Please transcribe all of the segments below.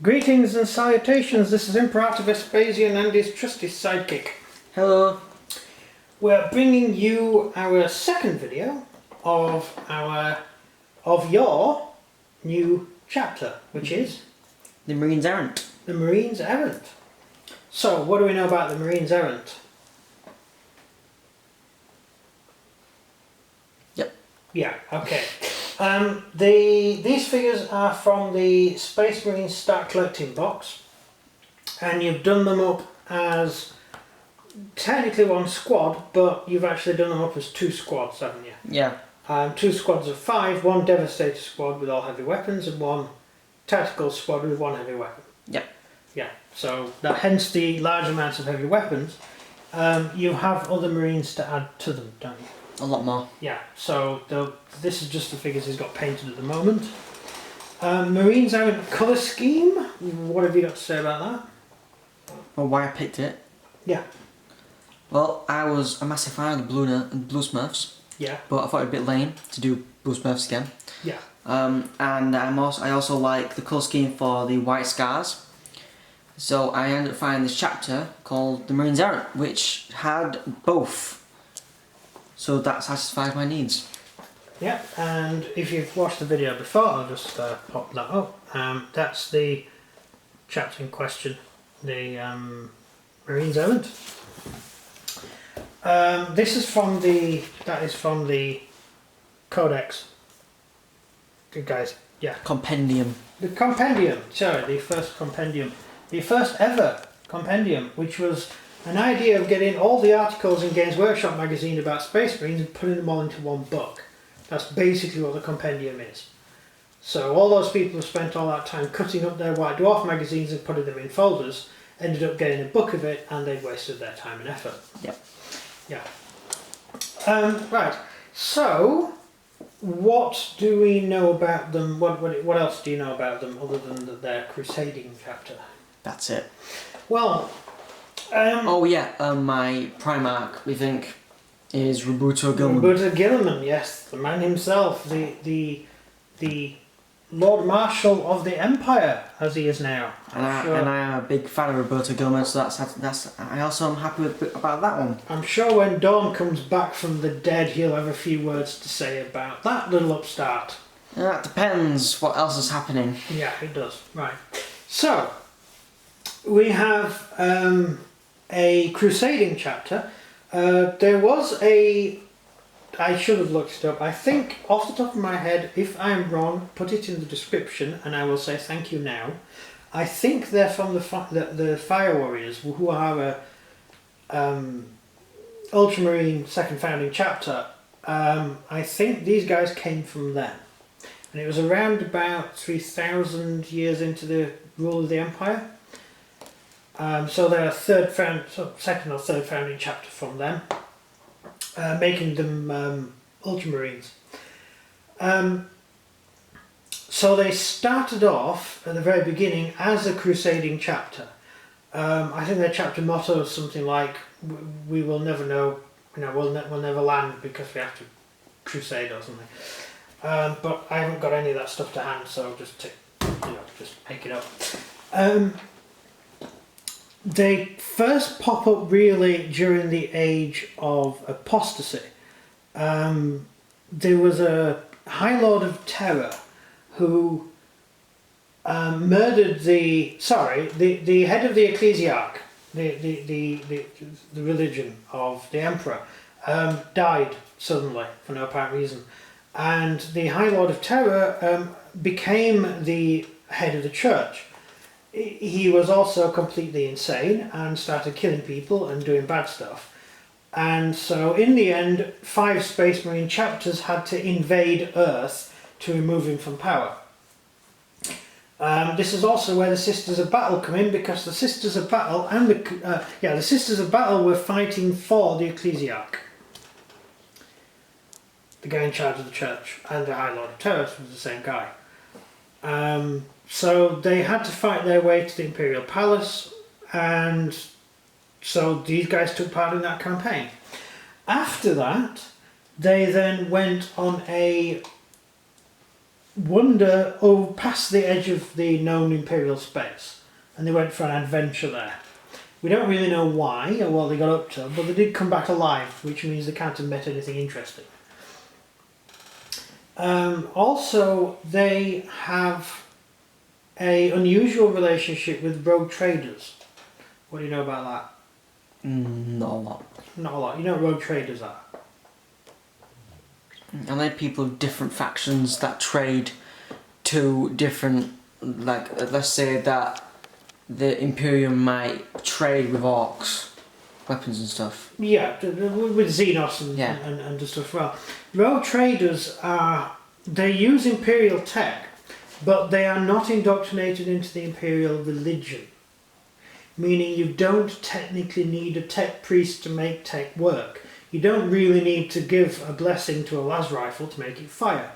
Greetings and salutations, this is Imperator Vespasian and his trusty sidekick. Hello. We're bringing you our second video of your new chapter, which is The Marines Errant. The Marines Errant. So, what do we know about the Marines Errant? Yep. Yeah, okay. These figures are from the Space Marines Start Collecting box, and you've done them up as technically one squad, but you've actually done them up as two squads, haven't you? Yeah. Two squads of 5, one Devastator squad with all heavy weapons, and one tactical squad with one heavy weapon. Yep. Yeah, so that hence the large amounts of heavy weapons. You have other Marines to add to them, don't you? A lot more. Yeah, so this is just the figures he's got painted at the moment. Marines Errant colour scheme, what have you got to say about that? Well, why I picked it? Yeah. Well, I was a massive fan of the Blue Smurfs. Yeah. But I thought it'd be a bit lame to do Blue Smurfs again. Yeah. And I also like the colour scheme for the White Scars. So I ended up finding this chapter called The Marines Errant, which had both. So that satisfies my needs. Yeah, and if you've watched the video before, I'll just pop that up. That's the chapter in question, the Marines Errant. This is from the Codex. Good guys, yeah. Compendium. The compendium, sorry, the first compendium. The first ever compendium, which was an idea of getting all the articles in Games Workshop magazine about Space Marines and putting them all into one book. That's basically what the compendium is. So all those people who spent all that time cutting up their White Dwarf magazines and putting them in folders ended up getting a book of it, and they'd wasted their time and effort. Yep. Yeah. Right. So, what do we know about them? What else do you know about them other than their crusading chapter? That's it. Well. Oh yeah, my Primarch, we think, is Roberto Gilman. Roberto Gilman, yes, the man himself, the Lord Marshal of the Empire, as he is now. And I am a big fan of Roberto Gilman, so that's I also am happy about that one. I'm sure when Dawn comes back from the dead, he'll have a few words to say about that little upstart. That depends what else is happening. Yeah, it does. Right. So, we have a crusading chapter. There was I should have looked it up. I think off the top of my head, if I'm wrong, put it in the description and I will say thank you now. I think they're from the Fire Warriors, who are a Ultramarine second founding chapter. I think these guys came from them. And it was around about 3,000 years into the rule of the Empire. So they're second or third founding chapter from them, making them Ultramarines. So they started off at the very beginning as a crusading chapter. I think their chapter motto is something like, "We will never know, we'll never land because we have to crusade" or something. But I haven't got any of that stuff to hand, so just make it up. They first pop up really during the age of apostasy. There was a High Lord of Terror who murdered the head of the ecclesiarch, the religion of the emperor, died suddenly for no apparent reason, and the High Lord of Terror became the head of the church. He was also completely insane and started killing people and doing bad stuff. And so in the end, 5 Space Marine chapters had to invade Earth to remove him from power. This is also where the Sisters of Battle come in, because the Sisters of Battle and the Sisters of Battle were fighting for the ecclesiarch, the guy in charge of the church, and the High Lord of Terror was the same guy. So they had to fight their way to the Imperial Palace, and so these guys took part in that campaign. After that, they then went on a wander over past the edge of the known Imperial space, and they went for an adventure there. We don't really know why or what they got up to, but they did come back alive, which means they can't have met anything interesting. Also, they have an unusual relationship with rogue traders. What do you know about that? Not a lot. Not a lot. You know what rogue traders are? And they're people of different factions that trade to different, like, let's say that the Imperium might trade with orcs, weapons and stuff. Yeah, with Xenos and, Yeah. and the stuff. Well, rogue traders they use Imperial tech, but they are not indoctrinated into the Imperial religion. Meaning you don't technically need a tech priest to make tech work. You don't really need to give a blessing to a las rifle to make it fire.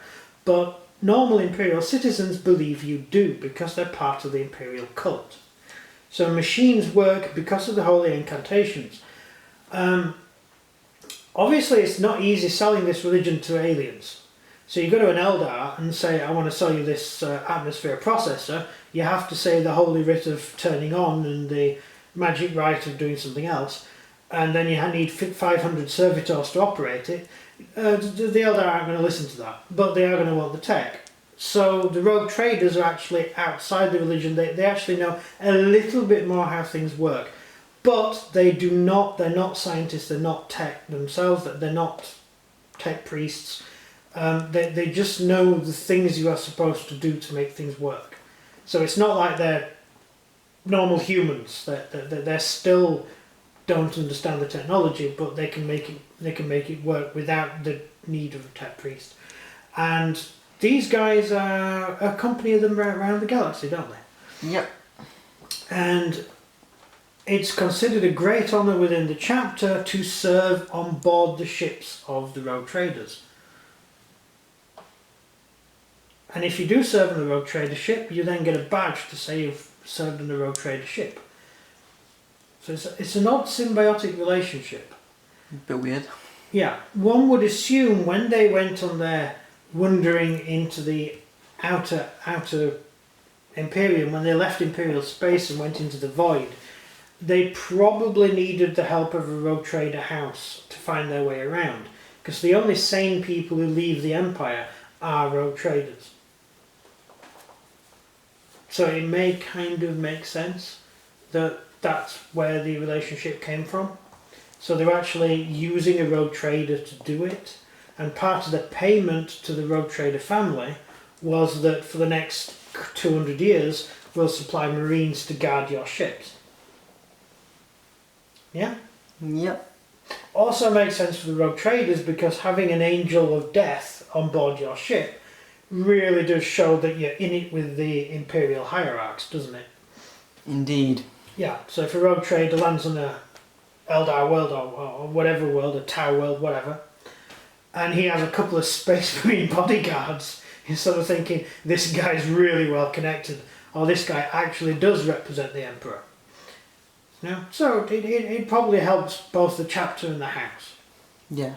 But normal Imperial citizens believe you do, because they're part of the Imperial cult. So machines work because of the holy incantations. Obviously it's not easy selling this religion to aliens. So you go to an Eldar and say, I want to sell you this atmosphere processor. You have to say the holy writ of turning on and the magic rite of doing something else. And then you need 500 servitors to operate it. The Eldar aren't going to listen to that, but they are going to want the tech. So the rogue traders are actually outside the religion. They actually know a little bit more how things work. But they're not scientists, they're not tech themselves, they're not tech priests. They just know the things you are supposed to do to make things work. So it's not like they're normal humans. They're still don't understand the technology, but they can make it work without the need of a tech priest. And these guys accompany them around the galaxy, don't they? Yep. And it's considered a great honour within the chapter to serve on board the ships of the rogue traders. And if you do serve on the rogue trader ship, you then get a badge to say you've served on the rogue trader ship. So it's an odd symbiotic relationship. A bit weird. Yeah, one would assume when they went on their wandering into the outer Imperium, when they left Imperial space and went into the void, they probably needed the help of a rogue trader house to find their way around. Because the only sane people who leave the Empire are rogue traders. So it may kind of make sense that that's where the relationship came from. So they're actually using a rogue trader to do it. And part of the payment to the rogue trader family was that for the next 200 years, we'll supply Marines to guard your ships. Yeah? Yep. Also makes sense for the rogue traders because having an angel of death on board your ship really does show that you're in it with the Imperial hierarchs, doesn't it? Indeed. Yeah, so if a rogue trader lands on a Eldar world or whatever world, a Tau world, whatever, and he has a couple of Space Marine bodyguards, you're sort of thinking, this guy's really well connected, or this guy actually does represent the Emperor. Yeah? So it probably helps both the chapter and the house. Yeah.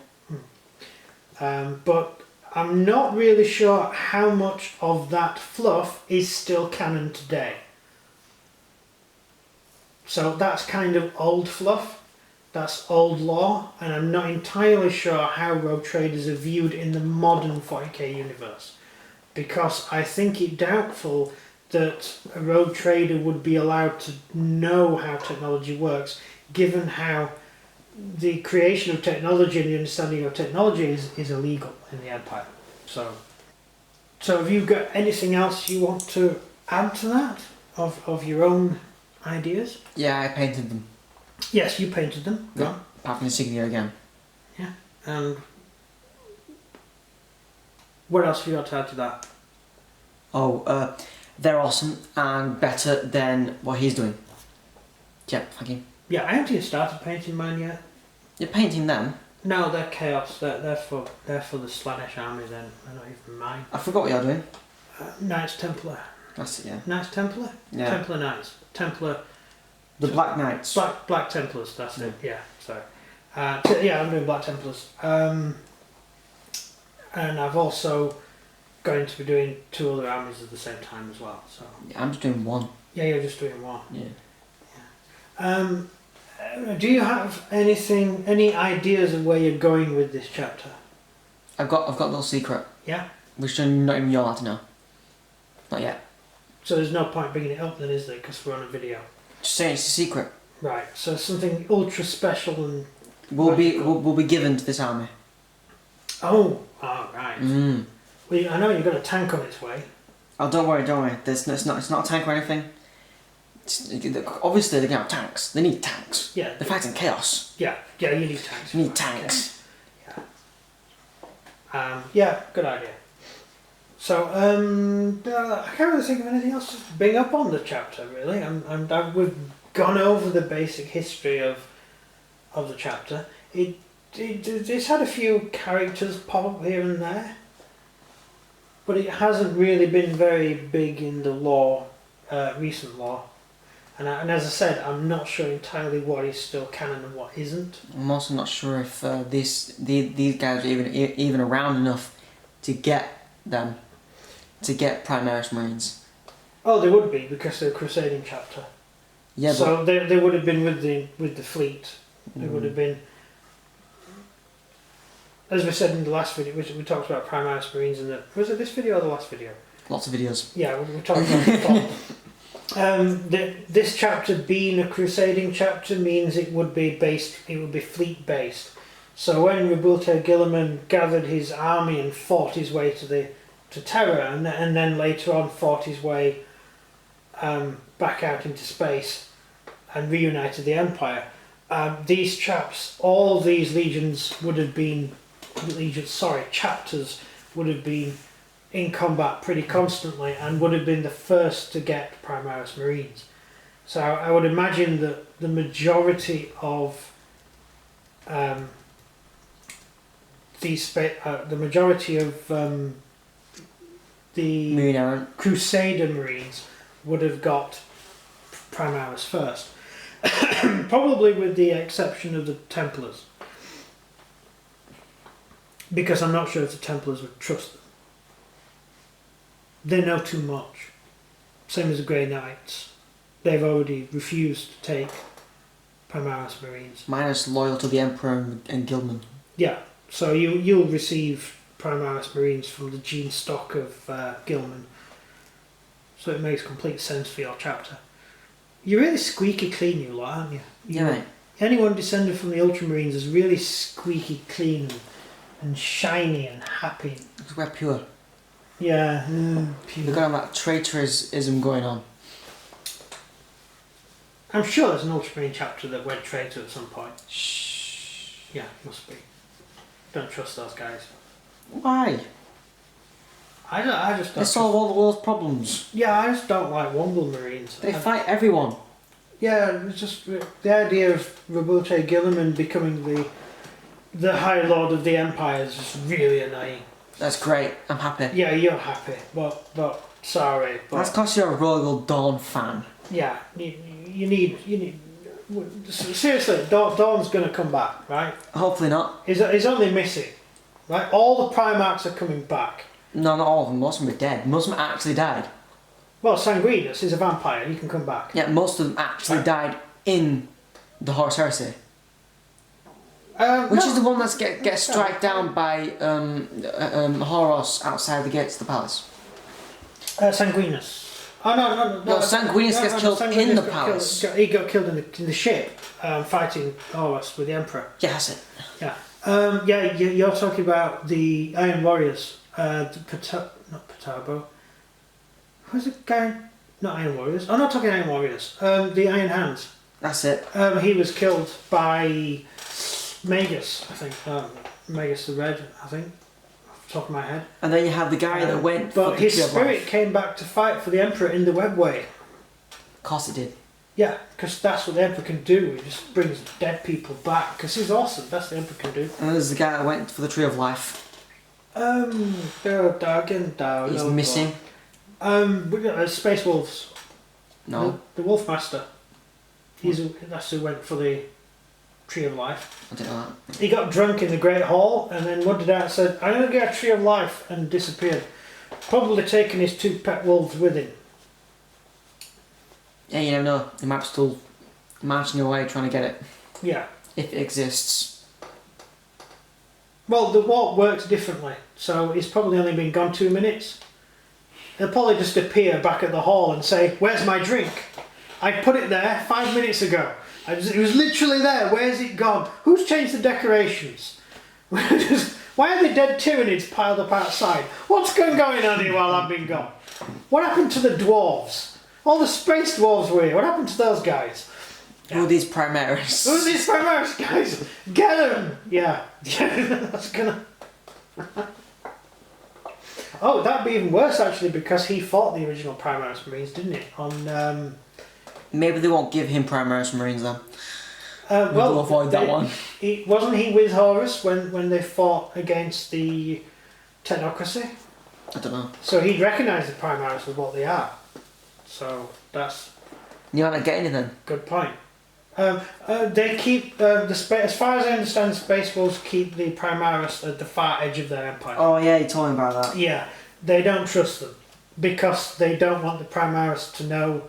But I'm not really sure how much of that fluff is still canon today. So that's kind of old fluff, that's old lore, and I'm not entirely sure how rogue traders are viewed in the modern 40k universe. Because I think it doubtful that a rogue trader would be allowed to know how technology works, given how the creation of technology and the understanding of technology is illegal in the Empire. So have you got anything else you want to add to that, of your own ideas? Yeah, I painted them. Yes, you painted them. Yeah. Apart from the insignia again. Yeah. And what else have you got to add to that? Oh, they're awesome and better than what he's doing. Yep, thank you. Yeah, I haven't even started painting mine yet. You're painting them? No, they're chaos. They're for the Slaanesh army. Then they're not even mine. I forgot what you're doing. Knights Templar. That's it, yeah. Knights Templar. Yeah. Templar Knights. Templar. The Black Knights. Black Templars. That's it. Yeah. Sorry. Yeah, I'm doing Black Templars. And I've also going to be doing 2 other armies at the same time as well. So Yeah, I'm just doing one. yeah, you're just doing one. Yeah. Do you have any ideas of where you're going with this chapter? I've got a little secret. Yeah. Which not even you're allowed to know. Not yet. So there's no point bringing it up then, is there? Because we're on a video. Just saying it's a secret. Right. So something ultra special and Will be given to this army. oh, right. Well, I know you've got a tank on its way. Oh, don't worry. It's not a tank or anything. Obviously, they're gonna have tanks. They need tanks. Yeah. They're fighting chaos. Yeah. You need tanks. You need tanks. Yeah. Good idea. So I can't really think of anything else to bring up on the chapter. Really, we've gone over the basic history of the chapter. It's had a few characters pop up here and there, but it hasn't really been very big in the lore, recent lore. And as I said, I'm not sure entirely what is still canon and what isn't. I'm also not sure if these guys are even around enough to get them, to get Primaris Marines. Oh, they would be because they're a Crusading chapter. Yeah, so they would have been with the fleet. They would have been, as we said in the last video, we talked about Primaris Marines in was it this video or the last video? Lots of videos. Yeah, we talked about it before. This chapter being a Crusading chapter means it would be fleet based. So when Rabulte Gilliman gathered his army and fought his way to Terra, and then later on fought his way back out into space and reunited the Empire, these chaps, all these chapters would have been in combat pretty constantly and would have been the first to get Primaris Marines. So I would imagine that the majority of the Marine Errant. Crusader Marines would have got Primaris first. Probably with the exception of the Templars. Because I'm not sure if the Templars would trust them. They know too much. Same as the Grey Knights. They've already refused to take Primaris Marines. Minus loyal to the Emperor and Gilman. Yeah, so you'll receive Primaris Marines from the gene stock of Gilman. So it makes complete sense for your chapter. You're really squeaky clean, you lot, aren't you? Yeah, mate. Anyone descended from the Ultramarines is really squeaky clean and shiny and happy. Because we're pure. Yeah, We've got to have that traitorism going on. I'm sure there's an Ultramarine chapter that went traitor at some point. Shh. Yeah, must be. Don't trust those guys. Why? I just don't. They solve all the world's problems. Yeah, I just don't like Womble Marines. They fight everyone. Yeah, it's just the idea of Rabulte Gilliman becoming the High Lord of the Empire is just really annoying. That's great. I'm happy. Yeah, you're happy, but sorry. But that's because you're a Royal Dawn fan. yeah, you need. Seriously, Dawn's going to come back, right? Hopefully not. He's only missing, right? All the Primarchs are coming back. No, not all of them. Most of them are dead. Most of them actually died. Well, Sanguinus is a vampire. He can come back. Yeah, most of them actually died in the Horus Heresy. Which is the one that gets struck down by Horus outside the gates of the palace. Sanguinus. Oh no! No, Sanguinus gets killed in the palace. He got killed in the ship, fighting Horus with the Emperor. Yeah, that's it. Yeah. You're talking about the Iron Warriors. Not Patabo. Who's the guy? Not Iron Warriors. I'm not talking Iron Warriors. The Iron Hands. That's it. He was killed by Magus, I think. Magus the Red, I think. Off the top of my head. And then you have the guy that went. But his spirit came back to fight for the Emperor in the Webway. Of course it did. Yeah, because that's what the Emperor can do. He just brings dead people back. Because he's awesome. That's what the Emperor can do. And there's the guy that went for the Tree of Life. He's missing. Space Wolves. No. The Wolf Master. That's who went for the Tree of Life. I didn't know that. He got drunk in the Great Hall, and then what did that said? I'm going to get a Tree of Life, and disappeared. Probably taking his 2 pet wolves with him. Yeah, you never know. He might be still marching away trying to get it. Yeah. If it exists. Well, the walk works differently, so he's probably only been gone 2 minutes. He'll probably just appear back at the hall and say, "Where's my drink? I put it there 5 minutes ago. It was literally there. Where's it gone? Who's changed the decorations? Why are the dead Tyranids piled up outside? What's going on here while I've been gone? What happened to the dwarves? All the space dwarves were here. What happened to those guys? Who are these Primaris? Who are these Primaris guys? Get them! Yeah. That's gonna... Oh, that'd be even worse actually, because he fought the original Primaris Marines, didn't he? On Maybe they won't give him Primaris Marines then. well, avoid that one. Wasn't he with Horus when they fought against the Technocracy? I don't know. So he'd recognise the Primaris as what they are. So that's You might not get anything. a good point. They keep as far as I understand, the Space Wolves keep the Primaris at the far edge of their empire. Oh yeah, you told me about that. Yeah, they don't trust them because they don't want the Primaris to know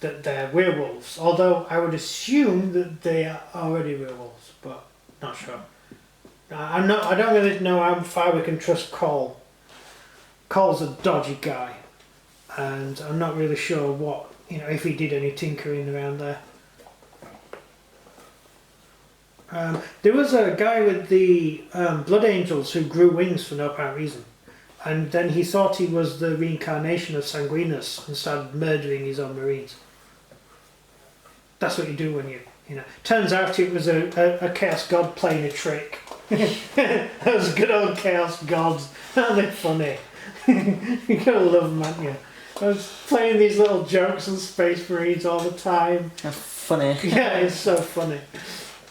that they're werewolves. Although I would assume that they are already werewolves, but not sure. I don't really know how far we can trust Cole. Cole's a dodgy guy, and I'm not really sure what if he did any tinkering around there. There was a guy with the Blood Angels who grew wings for no apparent reason. And then he thought he was the reincarnation of Sanguinus and started murdering his own Marines. That's what you do when Turns out it was a Chaos God playing a trick. Those good old Chaos Gods. Aren't they funny? You gotta love them, aren't you? I was playing these little jokes on Space Marines all the time. That's funny. Yeah, it's so funny.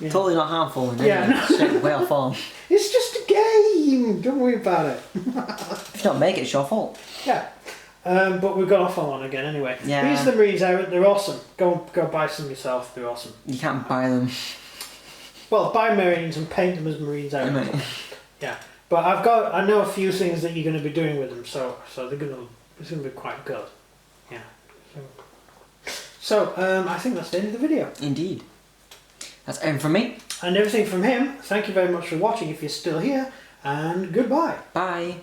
Yeah. Totally not harmful. Yeah, No. Way off form. It's just a game. Don't worry about it. If you don't make it, it's your fault. Yeah. But we've gone off on one again anyway. Yeah. These are the Marines, Errant. They're awesome. Go buy some yourself. They're awesome. You can't buy them. Well, buy Marines and paint them as Marines, Errant. Right. Yeah. But I know a few things that you're going to be doing with them, so it's going to be quite good. Yeah. So I think that's the end of the video. Indeed. That's everything from me. And everything from him. Thank you very much for watching if you're still here, and goodbye. Bye.